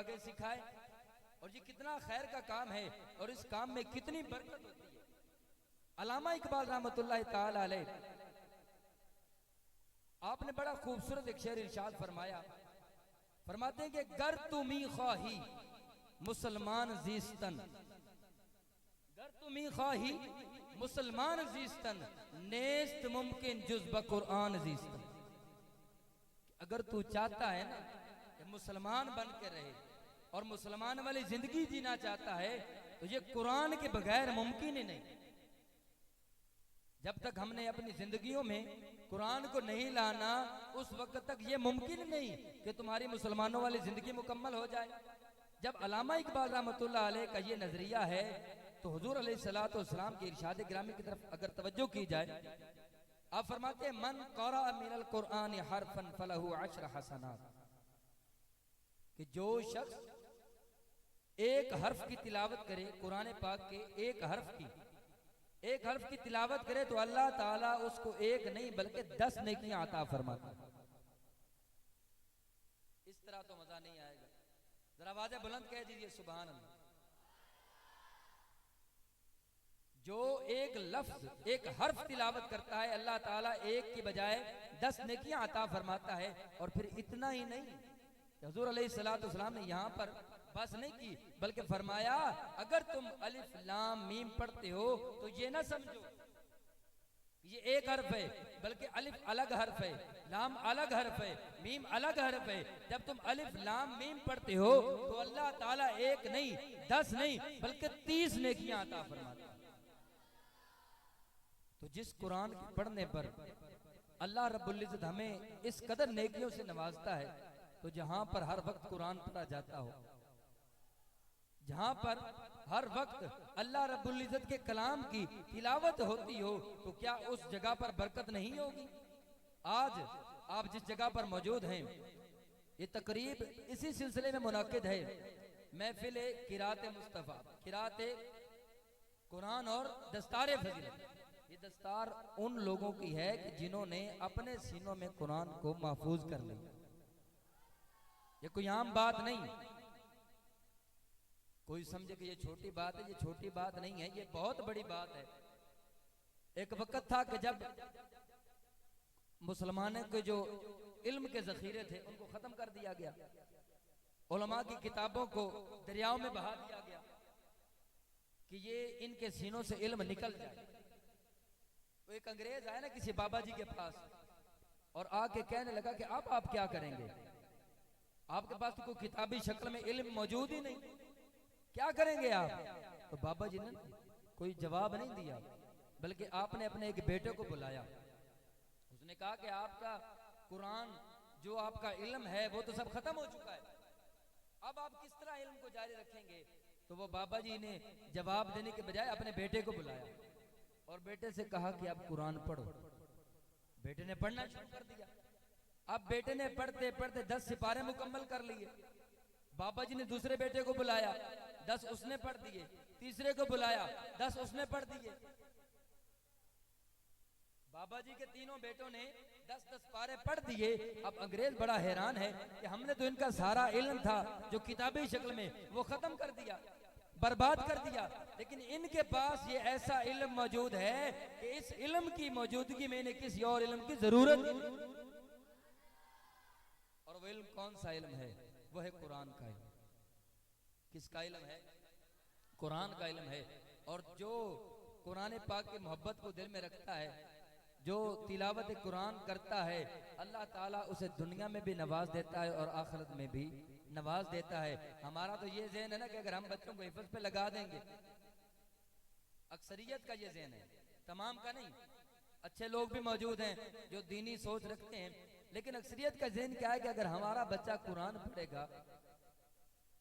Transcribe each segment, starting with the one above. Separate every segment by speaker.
Speaker 1: आगे सिखाए। और ये कितना खैर का काम है और इस काम में कितनी बरकत होती है। अल्लामा इकबाल रहमतुल्लाह ताला अलैह आपने बड़ा खूबसूरत एक शेर इरशाद फरमाया। फरमाते हैं कि गर तुमी ख्वाही मुसलमान जीस्तन, गर तुमी ख्वाही मुसलमान जीस्तन, नेस्त मुमकिन जुज़्ब कुरान जीस्तन। अगर तू चाहता है ना कि मुसलमान बन के रहे और मुसलमान वाली जिंदगी जीना चाहता है तो ये कुरान के बगैर मुमकिन ही नहीं। जब तक हमने अपनी जिंदगियों में कुरान को नहीं लाना उस वक्त तक ये मुमकिन नहीं कि तुम्हारी मुसलमानों वाली जिंदगी मुकम्मल हो जाए। जब अल्लामा इकबाल रहमतुल्लाह अलैह का ये नजरिया है तो हुजूर अलैहिस्सलातु वस्सलाम के इरशाद ग्रामी की तरफ अगर तवज्जो की जाए, आप फरमाते हैं मन क़रा मिनल कुरान हरफन फलहु अशर हसनात, कि जो शख्स एक हर्फ की तिलावत करे, कुरान पाक के एक हर्फ की तिलावत करे तो अल्लाह ताला उसको एक नहीं बल्कि 10 नेकियां अता फरमाता। इस तरह तो मजा नहीं आएगा, जरा आवाज़ बुलंद कह दीजिए सुभान अल्लाह। जो एक लफ्ज एक हर्फ तिलावत करता है अल्लाह ताला एक की बजाय 10 नेकियां अता फरमाता है। और फिर इतना ही नहीं, हुजूर अलैहिस्सलातु वस्सलाम ने यहाँ पर बस नहीं की बल्कि फरमाया अगर तुम अलिफ लाम मीम पढ़ते हो तो ये ना समझो ये एक हर्फ है, बल्कि अलिफ अलग हर्फ है, लाम अलग हर्फ है, मीम अलग हर्फ है। जब तुम अलिफ लाम मीम पढ़ते हो तो अल्लाह ताला एक नहीं 10 नहीं बल्कि 30 नेकियां अता फरमाता है। तो जिस कुरान के पढ़ने पर अल्लाह रब्बुल इज्जत हमें इस कदर नेकियों से नवाजता है, तो जहां पर हर वक्त कुरान पढ़ा जाता हो, जहां पर हर वक्त अल्लाह रब्बुल इज्जत के कलाम की तिलावत होती हो, तो क्या उस जगह पर बरकत नहीं होगी? आज आप जिस जगह पर मौजूद हैं, ये तकरीब इसी सिलसिले में मुनाकिद है, महफिल किरात मुस्तफा, किरात कुरान और दस्तार फजीलत। ये दस्तार उन लोगों की है कि जिन्होंने अपने सीनों में कुरान को महफूज कर लिया। ये कोई आम बात नहीं, कोई समझे कि ये छोटी बात है, ये छोटी बात नहीं है, ये बहुत बड़ी बात है। एक वक्त था कि जब मुसलमानों के जो इल्म के जखीरे थे उनको खत्म कर दिया गया, उलमा की किताबों को दरियाओं में बहा दिया गया कि ये इनके सीनों से इल्म निकल जाए। तो एक अंग्रेज आया ना किसी बाबा जी के पास और आके कहने लगा कि अब आप क्या करेंगे, आपके पास तो कोई किताबी शक्ल में इल्म मौजूद ही नहीं, क्या करेंगे आप? तो बाबा जी ने कोई जवाब नहीं दिया, बल्कि आपने अपने एक बेटे को बुलाया। उसने कहा कि आपका कुरान जो आपका इल्म है वो तो सब खत्म हो चुका है, अब आप किस तरह इल्म को जारी रखेंगे? तो वो बाबा जी ने जवाब देने के बजाय अपने बेटे को बुलाया और बेटे से कहा कि आप कुरान पढ़ो। बेटे ने पढ़ना शुरू कर दिया। अब बेटे ने पढ़ते पढ़ते 10 सिपारे मुकम्मल कर लिए। बाबा जी ने दूसरे बेटे को बुलाया, 10 उसने पढ़ दिए। तीसरे को बुलाया, 10 उसने पढ़ दिए। बाबा जी के तीनों बेटों ने 10-10 पारे पढ़ दिए। अब अंग्रेज बड़ा हैरान है कि हमने तो इनका सारा इल्म था जो किताबी शक्ल में वो खत्म कर दिया, बर्बाद कर दिया, लेकिन इनके पास ये ऐसा इल्म मौजूद है कि इस इल्म की मौजूदगी में इन्हें किसी और इल्म की जरूरत नहीं। और वो इल्म कौन सा इल्म है? वो है कुरान का इल्म। किसका इल्म है? कुरान का इल्म है। और जो कुरान पाक की मोहब्बत को दिल में रखता है, जो तिलावत कुरान करता है, अल्लाह ताला उसे दुनिया में भी नवाज देता है और आखिरत में भी नवाज देता है। हमारा तो ये ज़हन है ना कि अगर हम बच्चों को हिफ्ज़ पे लगा देंगे, अक्सरियत का ये ज़हन है, तमाम का नहीं। अच्छे लोग भी मौजूद हैं जो दीनी सोच रखते हैं, लेकिन अक्सरियत का ज़हन क्या है कि अगर हमारा बच्चा कुरान पढ़ेगा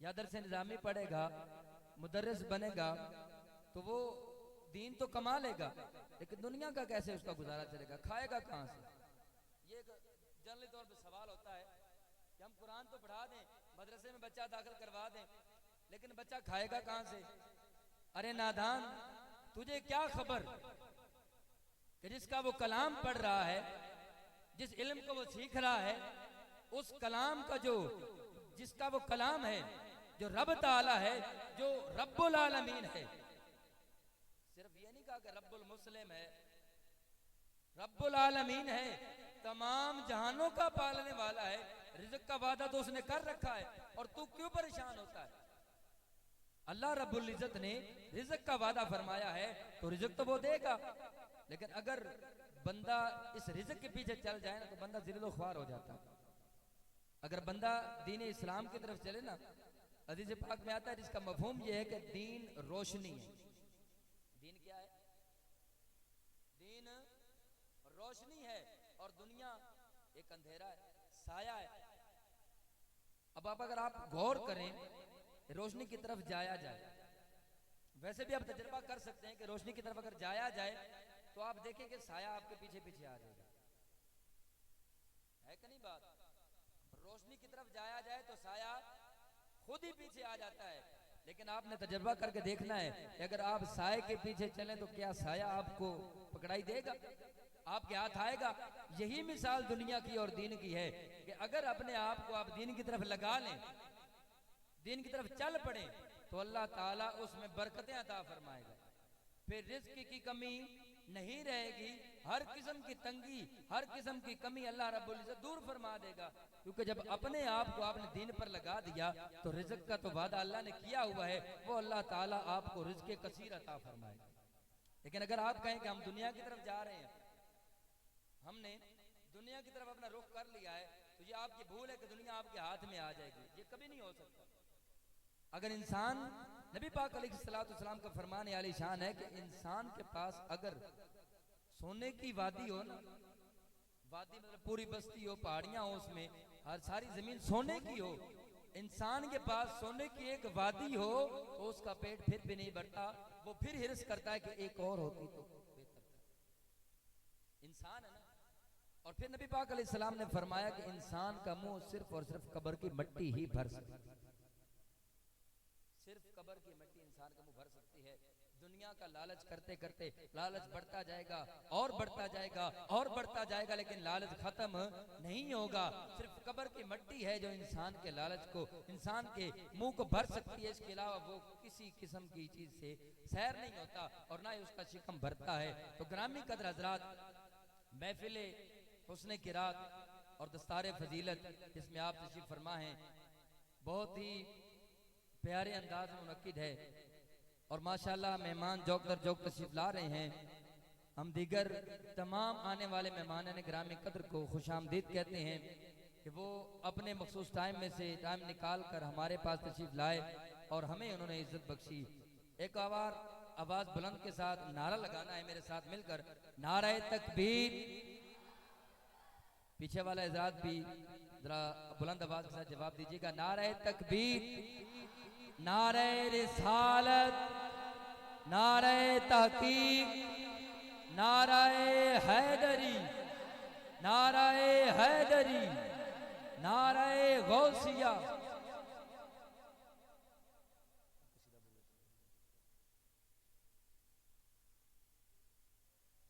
Speaker 1: या दरस निज़ामी पढ़ेगा, मुदर्रिस बनेगा, तो वो दीन तो कमा लेगा, लेकिन दुनिया का कैसे उसका गुजारा चलेगा? खाएगा कहाँ से? ये एक जनरली तौर पर सवाल होता है कि हम कुरान तो पढ़ा दें, मदरसे में बच्चा दाखिल करवा दें, लेकिन बच्चा खाएगा कहाँ से? अरे नादान, तुझे क्या खबर कि जिसका वो कलाम पढ़ रहा है, जिस इल्म को वो सीख रहा है, उस कलाम का जो जिसका वो कलाम है जो रब ताला है, जो रब्बुल आलमीन है। सिर्फ ये नहीं कहा कि रब्बुल मुस्लिम है, रब्बुल आलमीन है, तमाम जहानों का पालने वाला है। रिज़्क़ का वादा तो उसने कर रखा है, और तू क्यों परेशान होता है? अल्लाह रब्बुल इज्जत ने रिज़्क़ का वादा फरमाया है तो रिज़्क़ तो वो देगा। लेकिन अगर बंदा इस रिज़्क़ के पीछे चल जाए ना तो बंदा ज़िल्लो ख्वार हो जाता है। अगर बंदा दीन इस्लाम की तरफ चले ना, हदीस पाक में आता है जिसका मफहूम यह है कि दीन रोशनी है। दीन क्या है? दीन रोशनी है और दुनिया एक अंधेरा है, साया है। अब अगर आप गौर करें, रोशनी की तरफ जाया जाए, वैसे भी आप तजुर्बा कर सकते हैं कि रोशनी की तरफ अगर जाया जाए तो आप देखेंगे साया आपके पीछे पीछे आ जाएगा, है कि नहीं बात? रोशनी की तरफ जाया जाए तो साया खुद ही पीछे आ जाता है। लेकिन आपने तजुर्बा करके देखना है कि अगर आप साये के पीछे चलें तो क्या साया आपको पकड़ाई देगा, आपके हाथ आएगा? यही मिसाल दुनिया की और दीन की है कि अगर अपने आप को आप दीन की तरफ लगा लें, दीन की तरफ चल पड़े, तो अल्लाह ताला उसमें बरकतें अता फरमाएगा। फिर रिज़्क़ की कमी नहीं रहेगी, हर किस्म की तंगी, हर किस्म की कमी अल्लाह रब्बुल इज्जत दूर फरमा देगा। क्योंकि जब अपने आप को आपने दीन पर लगा दिया तो रिज़्क़ का तो वादा अल्लाह ने किया हुआ है, वो अल्लाह ताला आपको रिज़्क़ कसीर अता फरमाएगा। लेकिन अगर आप कहें कि हम दुनिया की तरफ जा रहे हैं, हमने दुनिया की तरफ अपना रुख कर लिया है, तो ये आपकी भूल है कि दुनिया आपके हाथ में आ जाएगी। ये कभी नहीं हो सकता। अगर इंसान, नबी पाक अलैहिस्सलाम का फरमान आली शान है कि इंसान के पास अगर सोने की वादी हो ना, वादी मतलब पूरी बस्ती हो, पहाड़ियां हो, उसमें हर सारी जमीन सोने की हो, इंसान के पास सोने की एक वादी हो तो उसका पेट फिर भी नहीं भरता, वो फिर हिर्स करता है कि एक और होती तो बेहतर था। इंसान है ना। और फिर नबी पाक अलैहिस्सलाम ने फरमाया कि इंसान का मुंह सिर्फ और सिर्फ कब्र की मिट्टी ही भर सकती है, सिर्फ कब्र की मिट्टी इंसान का मुंह भर सकती है। दुनिया का लालच करते करते लालच बढ़ता जाएगा और बढ़ता जाएगा और बढ़ता जाएगा, लेकिन लालच खत्म नहीं होगा। सिर्फ कब्र की मिट्टी है जो इंसान के लालच को, इंसान के मुंह को भर सकती है। इसके अलावा वो किसी किस्म की चीज से सैर नहीं होता और ना ही उसका शिकम भरता है। तो ग्रामी कदर हजरात, महफिले हुस्ने किरात और दस्तारे फजीलत जिसमें आप तशरीफ फरमा हैं, बहुत ही प्यारे अंदाज में मुनक्किद है और माशाल्लाह मेहमान जोक दर जोक तशरीफ ला रहे हैं। हम दीगर तमाम आने वाले मेहमान ने ग्रामी कदर को खुशामदीद कहते हैं कि वो अपने मखसूस टाइम में से टाइम निकाल कर हमारे पास तशरीफ लाए और हमें उन्होंने इज्जत बख्शी। एक आवाज बुलंद के साथ नारा लगाना है मेरे साथ मिलकर, नारे तकबीर। पीछे वाला हजरात भी जरा बुलंद आवाज के साथ जवाब दीजिएगा, नारे तकबीर, नारे रिसालत, नारे तहकीक, नारे हैदरी, नारे हैदरी, नारे गौसिया।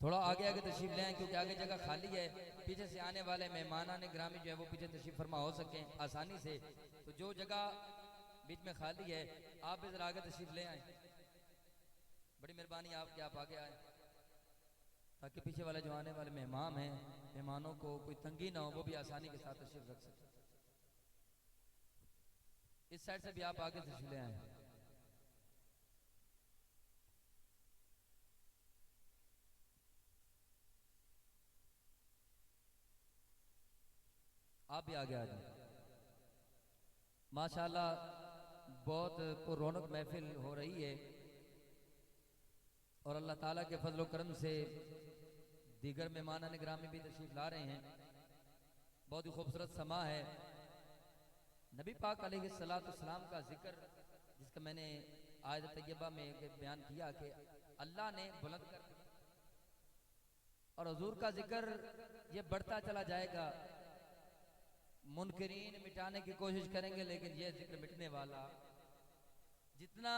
Speaker 1: थोड़ा आगे आगे तशरीफ ले आए क्योंकि आगे जगह खाली है। पीछे से आने वाले मेहमान ने ग्रामी जो है वो पीछे तशरीफ फरमा हो सके आसानी से। तो जो जगह बीच में खाली है आप इधर आगे तशरीफ ले आए, बड़ी मेहरबानी आपकी, आप आगे आए ताकि पीछे वाले जो आने वाले मेहमान हैं, मेहमानों को कोई तंगी ना हो, वो भी आसानी के साथ तशरीफ रख सके। इस साइड से भी आप आगे तशरीफ ले आए। आप भी आगे आ जाए। माशाल्लाह बहुत रौनक महफिल हो रही है और अल्लाह ताला के फजल करम से दीगर मेहमान ग्रामी भी तशरीफ ला रहे हैं। बहुत ही खूबसूरत समा है। नबी पाक अलैहिस्सलाम का जिक्र, जिसका मैंने आयत तैयबा में बयान किया कि अल्लाह ने बुलंद कर दिया और हुजूर का जिक्र ये बढ़ता चला जाएगा। मुनकरीन मिटाने की कोशिश करेंगे लेकिन ये जिक्र मिटने वाला, जितना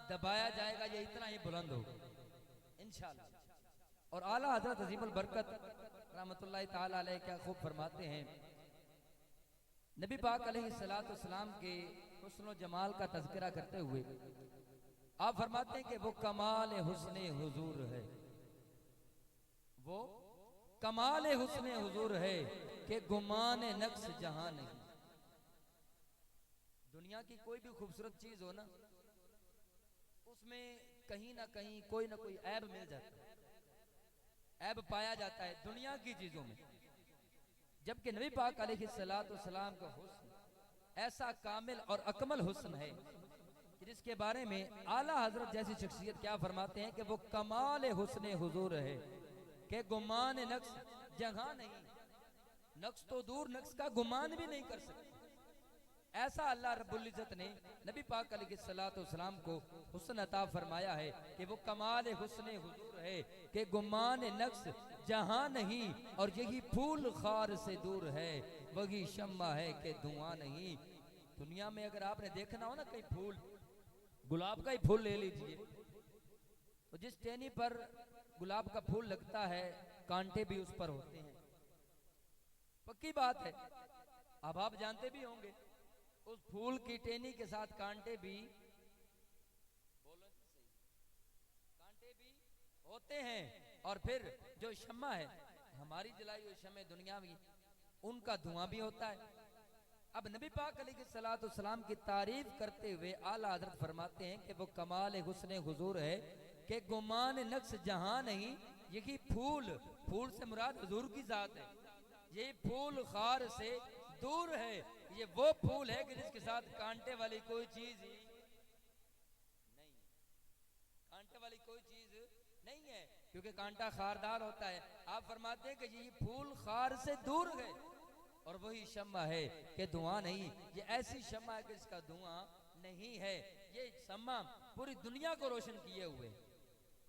Speaker 1: दबाया जाएगा ये इतना ही बुलंद होगा इंशाअल्लाह। और आला हजरत अजीमुल बरकत रहमतुल्लाह ताला अलैह क्या खूब फरमाते हैं, नबी पाक अलैहिस्सलाम के हुस्न जमाल का तज़किरा करते हुए आप फरमाते हैं कि वो कमाल हुस्न हुजूर है, वो कमाल हुस्न हुजूर है कि गुमान नक्श जहां नहीं। दुनिया की कोई भी खूबसूरत चीज हो ना, उसमें कहीं ना कहीं कोई ना कोई ऐब मिल जाता है, ऐब पाया जाता है दुनिया की चीजों में। जबकि नबी पाक अलैहिस्सलाम का हुस्न ऐसा कामिल और अकमल हुस्न है कि जिसके बारे में आला हजरत जैसी शख्सियत क्या फरमाते हैं कि वो कमाल हुस्न हुजूर है कि गुमान नक्श जहां नहीं। नक्श तो दूर, नक्श का गुमान भी नहीं कर सकते। ऐसा अल्लाह रब्बुल इज्जत ने नबी पाक अलैहिस्सलाम को हुस्न अता फरमाया है कि वो कमाल हुस्न हुजूर है कि गुमान नक्श जहां नहीं, और यही फूल खार से दूर है, वही शम्मा है कि धुआं नहीं। दुनिया में अगर आपने देखना हो ना कहीं फूल, गुलाब का ही फूल ले लीजिए, तो जिस टहनी पर गुलाब का फूल लगता है कांटे भी उस पर होते हैं, पक्की बात है। अब आप जानते भी होंगे उस फूल की टहनी के साथ कांटे भी, बोलो सही, कांटे भी होते हैं। और फिर जो शम्मा है, हमारी जलाई हुई शम्मे दुनियावी, उनका धुआं भी होता है। अब नबी पाक अलैहिस्सलाम की तारीफ करते हुए आला हज़रत फरमाते हैं कि वो कमाल हुस्न हुजूर है कि गुमान नक्श जहां नहीं, यही फूल, फूल से मुराद हुजूर की जात है, ये फूल खार से दूर है। ये वो फूल है कि जिसके साथ कांटे वाली कोई चीज ही नहीं, कांटे वाली कोई चीज नहीं है, क्योंकि कांटा खारदार होता है। आप फरमाते हैं कि ये फूल खार से दूर है, और वही शम्मा है कि धुआं नहीं। ये ऐसी शम्मा है कि इसका धुआं नहीं है। ये शम्मा पूरी दुनिया को रोशन किए हुए,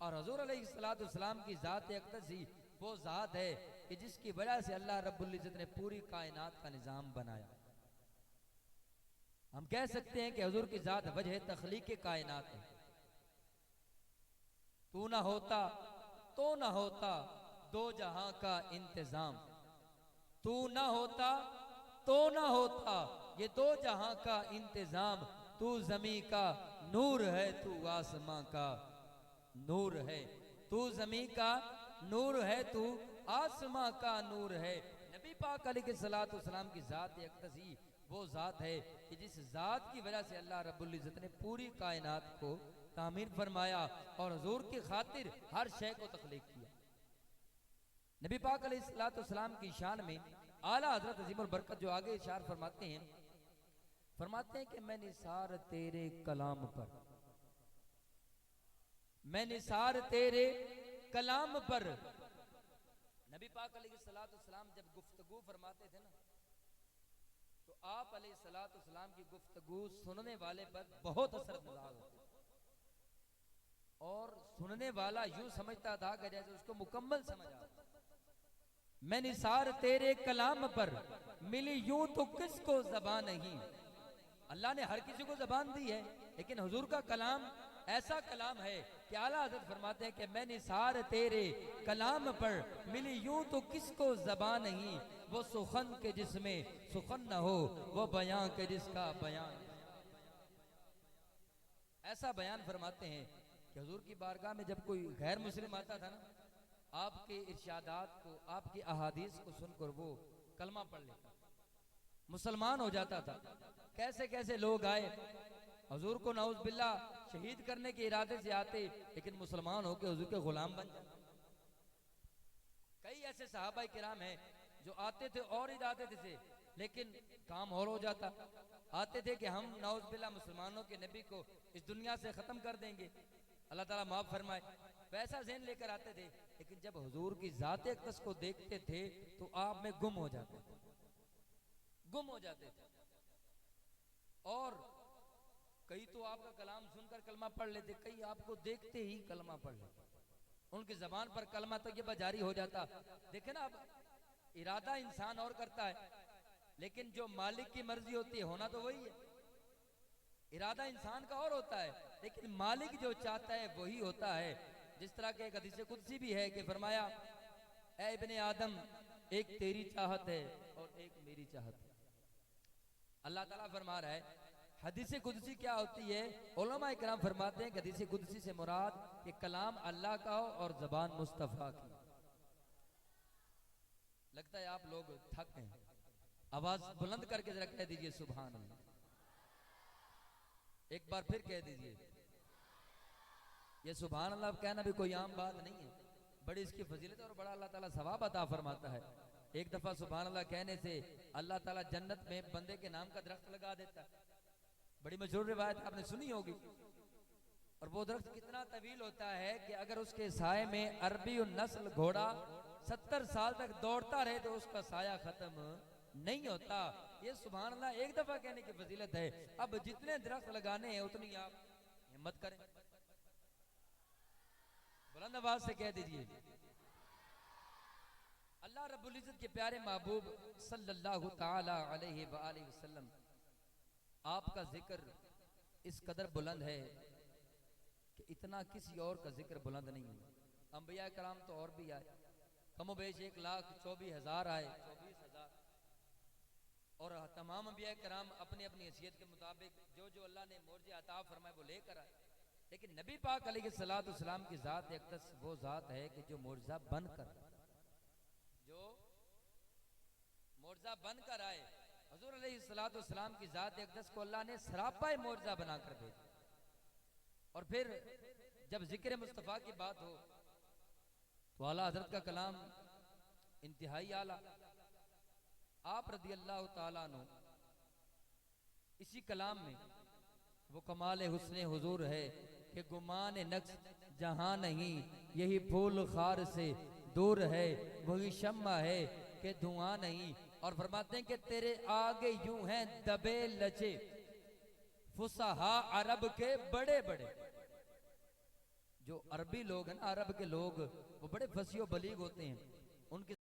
Speaker 1: और हुजूर अलैहिस्सलाम की जात अक़दसी वो जात है कि जिसकी वजह से अल्लाह रब्बुल इज्जत ने पूरी कायनात का निजाम बनाया। हम कह सकते हैं कि हुजूर की जात वजह तख्लीक कायनात है। तू ना होता तो ना होता दो जहां का इंतजाम, तू ना होता तो ना होता ये दो जहां का इंतजाम। तू जमी का नूर है, तू आसमां का नूर है, तू जमी का नूर है, तू आसमां का नूर है। नबी पाक अलैहिस्सलाम की जात अक़दसी वो जात है कि जिस जात की वजह से अल्लाह रब्बुल इज्जत ने पूरी कायनात को तामीर फरमाया और हुजूर की खातिर हर शय को तख्लीक किया। नबी पाक अलैहिस्सलाम की शान में आला हजरत अजीमुल बरकत जो आगे इशार फरमाते हैं कि मैं निसार तेरे कलाम पर, मैं निसार तेरे कलाम पर। नबी पाक अलैहिस्सलाम जब गुफ्तगू फरमाते थे ना, तो आप अलैहिस्सलाम की गुफ्तगू सुनने वाले पर बहुत असरअंदाज होती, और सुनने वाला यूं समझता था कि जैसे उसको मुकम्मल समझ आ। मैं निसार तेरे कलाम पर मिली यूं तो किसको ज़बान नहीं। अल्लाह ने हर किसी को ज़बान दी है, लेकिन हुजूर का कलाम ऐसा कलाम है कि आला हज़रत फरमाते हैं कि मैं निसार तेरे कलाम पर मिली यूं तो किसको ज़बान नहीं। वो सुखन के जिसमें सुखन न हो, वो बयां के जिसका बयान। ऐसा बयान फरमाते हैं कि हुजूर की बारगाह में जब कोई गैर मुस्लिम आता था ना, आपके इरशादात को, आपकी अहादीस को सुनकर वो कलमा पढ़ लेता, मुसलमान हो जाता था। कैसे कैसे लोग आए हुजूर को नाउज़ बिल्लाह शहीद करने के इरादे से आते, लेकिन मुसलमान होकर हुजूर के गुलाम बन जाते। कई ऐसे सहाबा किराम हैं जो आते थे और इरादे थे, लेकिन काम और हो जाता। आते थे कि हम नाउज़ बिल्लाह मुसलमानों के नबी को इस दुनिया से खत्म कर देंगे, अल्लाह ताला माफ फरमाए, वैसा ज़हन लेकर आते थे। लेकिन जब हुजूर की जात अक़दस को देखते थे तो आप में गुम हो जाते थे, गुम हो जाते थे। और कई तो आपका कलाम सुनकर कलमा पढ़ लेते, कई आपको देखते ही कलमा पढ़ लेते, उनकी जबान पर कलमा तो ये जारी हो जाता। देखे ना, अब इरादा इंसान और करता है, लेकिन जो मालिक की मर्जी होती है होना तो वही है। इरादा इंसान का और होता है, लेकिन मालिक जो चाहता है वही होता है। जिस तरह के एक हदीस कुदसी भी है कि फरमाया, ऐ इब्ने आदम, एक तेरी चाहत है और एक मेरी चाहत है। अल्लाह ताला फरमा रहा है हदीस कुदसी क्या होती है? उलमा इकराम फरमाते हैं कि हदीस कुदसी से मुराद कि कलाम अल्लाह का हो और जबान मुस्तफ़ा की। लगता है आप लोग थक हैं, आवाज बुलंद करके जरा कह दीजिए सुभान अल्लाह। एक बार फिर कह दीजिए। ये सुभान अल्लाह कहना भी कोई आम बात नहीं है, बड़ी इसकी फजीलत और बड़ा अल्लाह ताला सवाब अता फरमाता है। एक दफा सुभान अल्लाह कहने से अल्लाह ताला जन्नत में बंदे के नाम का दरख्त लगा देता है। बड़ी मशहूर रिवायत आपने सुनी होगी। और वो दरख्त कितना तवील होता है कि अगर उसके साए में अरबी नस्ल घोड़ा 70 साल तक दौड़ता रहे तो उसका साया खत्म नहीं होता। ये सुभान अल्लाह एक दफा कहने की फजीलत है। अब जितने दरख्त लगाने हैं उतनी आप हिम्मत करें, बुलंद आवाज से कह दीजिए। अल्लाह रब्बुल इज्जत के प्यारे महबूब सल्लल्लाहु ताला अलैहि वआलिहि वसल्लम, आपका जिक्र इस कदर बुलंद है कि इतना किसी और का जिक्र बुलंद नहीं है। अंबिया कराम तो और भी आए, कमोबेश 1,24,000 आए, 24,000। और तमाम अंबिया कराम अपनी अपनी हैसियत के मुताबिक जो जो अल्लाह ने मोर्जे अता फरमाए वो लेकर आए। लेकिन नबी पाक अलैहिस्सलाम की जात अक़दस वो जात है कि जो मोर्जा बनकर, जो मोर्जा बनकर आए। हुजूर अलैहिस्सलाम की जात अक़दस को अल्लाह ने सरापा मोर्जा बनाकर भेजा। और फिर जब जिक्र मुस्तफ़ा की बात हो तो आला हजरत का कलाम इंतहाई आला। आप रदी अल्लाह ताला अन्हु इसी कलाम में वो कमाल हुस्ने हुजूर है कि गुमान नक्श जहां नहीं, यही फूल खार से दूर है, वही शम्मा है कि धुआं नहीं। और फरमाते हैं कि तेरे आगे यूं हैं दबे लचे फुसहा अरब के बड़े बड़े। जो अरबी लोग हैं ना, अरब के लोग, वो बड़े फसीओ बलीग होते हैं। उनके